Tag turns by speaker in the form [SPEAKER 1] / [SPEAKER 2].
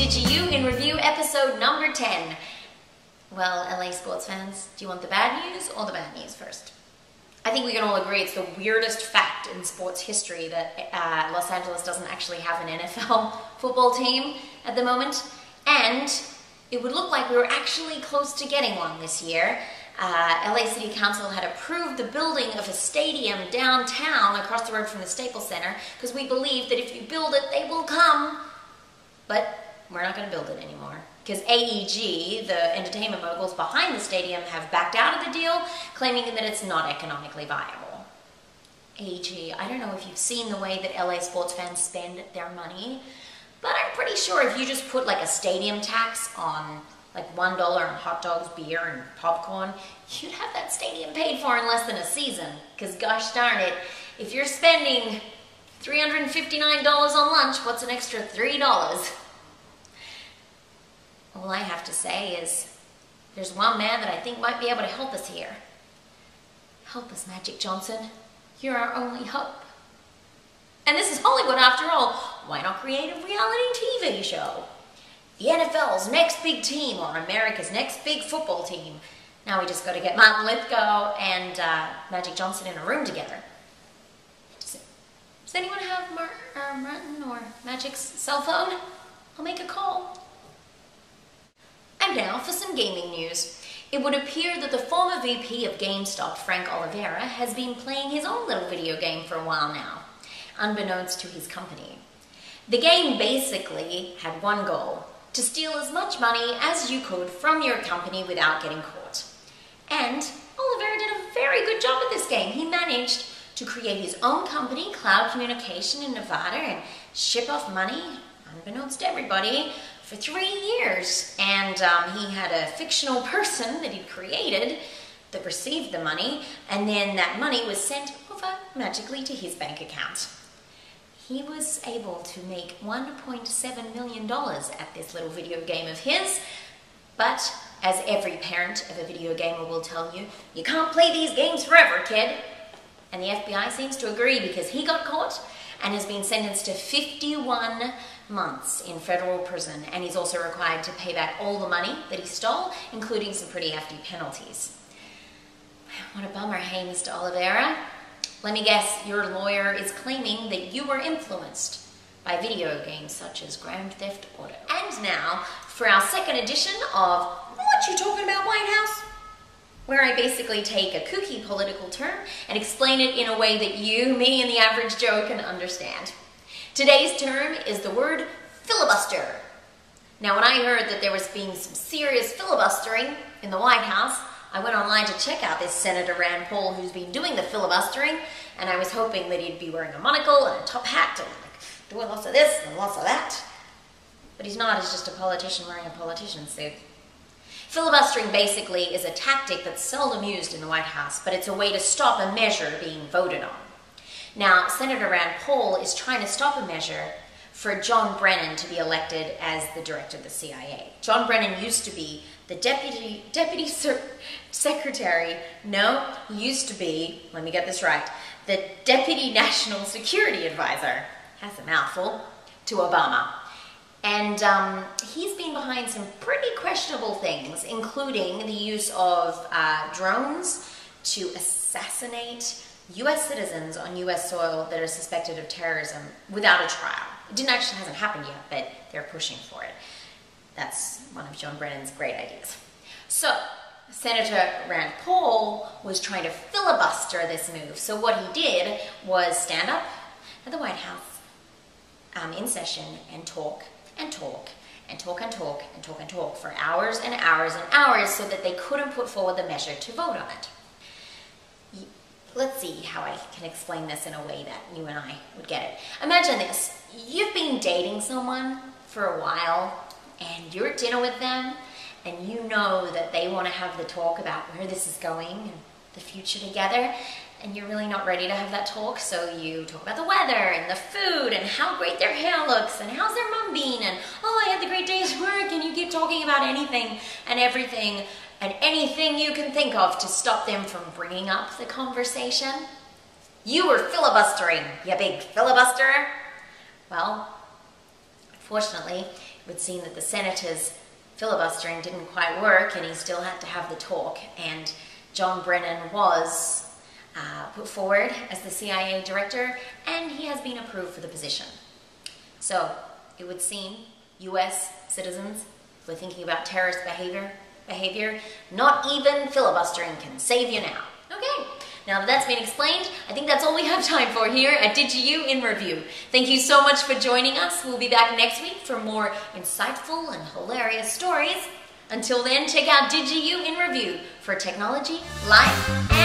[SPEAKER 1] DigiYoo in review episode number 10. Well, LA sports fans, do you want the bad news or the bad news first? I think we can all agree it's the weirdest fact in sports history that Los Angeles doesn't actually have an NFL football team at the moment. And it would look like we were actually close to getting one this year. LA City Council had approved the building of a stadium downtown across the road from the Staples Center because we believe that if you build it, they will come. But we're not going to build it anymore because AEG, the entertainment moguls behind the stadium, have backed out of the deal, claiming that it's not economically viable. AEG, I don't know if you've seen the way that LA sports fans spend their money, but I'm pretty sure if you just put like a stadium tax on like $1 on hot dogs, beer, and popcorn, you'd have that stadium paid for in less than a season. Because gosh darn it, if you're spending $359 on lunch, what's an extra $3? All I have to say is, there's one man that I think might be able to help us here. Help us, Magic Johnson. You're our only hope. And this is Hollywood after all. Why not create a reality TV show? The NFL's next big team or America's next big football team. Now we just got to get Martin Lithgow and Magic Johnson in a room together. Does anyone have Martin or Magic's cell phone? I'll make a call. And now for some gaming news. It would appear that the former VP of GameStop, Frank Oliveira, has been playing his own little video game for a while now, unbeknownst to his company. The game basically had one goal: to steal as much money as you could from your company without getting caught. And Oliveira did a very good job at this game. He managed to create his own company, Cloud Communication in Nevada, and ship off money, unbeknownst to everybody, for 3 years. And he had a fictional person that he'd created that received the money, and then that money was sent over magically to his bank account. He was able to make $1.7 million at this little video game of his, but as every parent of a video gamer will tell you, you can't play these games forever, kid. And the FBI seems to agree because he got caught and has been sentenced to 51 months in federal prison, and he's also required to pay back all the money that he stole, including some pretty hefty penalties. What a bummer, hey, Mr. Oliveira. Let me guess, your lawyer is claiming that you were influenced by video games such as Grand Theft Auto. And now, for our second edition of What You Talking About, White House? Where I basically take a kooky political term and explain it in a way that you, me, and the average Joe can understand. Today's term is the word filibuster. Now, when I heard that there was being some serious filibustering in the White House, I went online to check out this Senator Rand Paul who's been doing the filibustering, and I was hoping that he'd be wearing a monocle and a top hat and like doing lots of this and lots of that. But he's not, he's just a politician wearing a politician's suit. Filibustering basically is a tactic that's seldom used in the White House, but it's a way to stop a measure being voted on. Now, Senator Rand Paul is trying to stop a measure for John Brennan to be elected as the director of the CIA. John Brennan used to be the deputy secretary, no, he used to be, let me get this right, the Deputy National Security Advisor, that's a mouthful, to Obama. And he's been behind some pretty questionable things, including the use of drones to assassinate US citizens on US soil that are suspected of terrorism without a trial. It hasn't happened yet, but they're pushing for it. That's one of John Brennan's great ideas. So, Senator Rand Paul was trying to filibuster this move. So what he did was stand up at the White House in session and talk and talk and talk and talk and talk and talk for hours and hours and hours so that they couldn't put forward the measure to vote on it. Let's see how I can explain this in a way that you and I would get it. Imagine this. You've been dating someone for a while and you're at dinner with them and you know that they want to have the talk about where this is going and the future together, and you're really not ready to have that talk, so you talk about the weather and the food and how great their hair looks and how's their mom been and oh, I had the great day at work, and you keep talking about anything and everything and anything you can think of to stop them from bringing up the conversation. You were filibustering, you big filibuster. Well, unfortunately, would seem that the senator's filibustering didn't quite work and he still had to have the talk, and John Brennan was put forward as the CIA director, and he has been approved for the position. So it would seem US citizens who are thinking about terrorist behavior, not even filibustering can save you now. Okay, now that that's been explained, I think that's all we have time for here at DigiYoo in Review. Thank you so much for joining us. We'll be back next week for more insightful and hilarious stories. Until then, check out DigiYoo in Review for technology, life,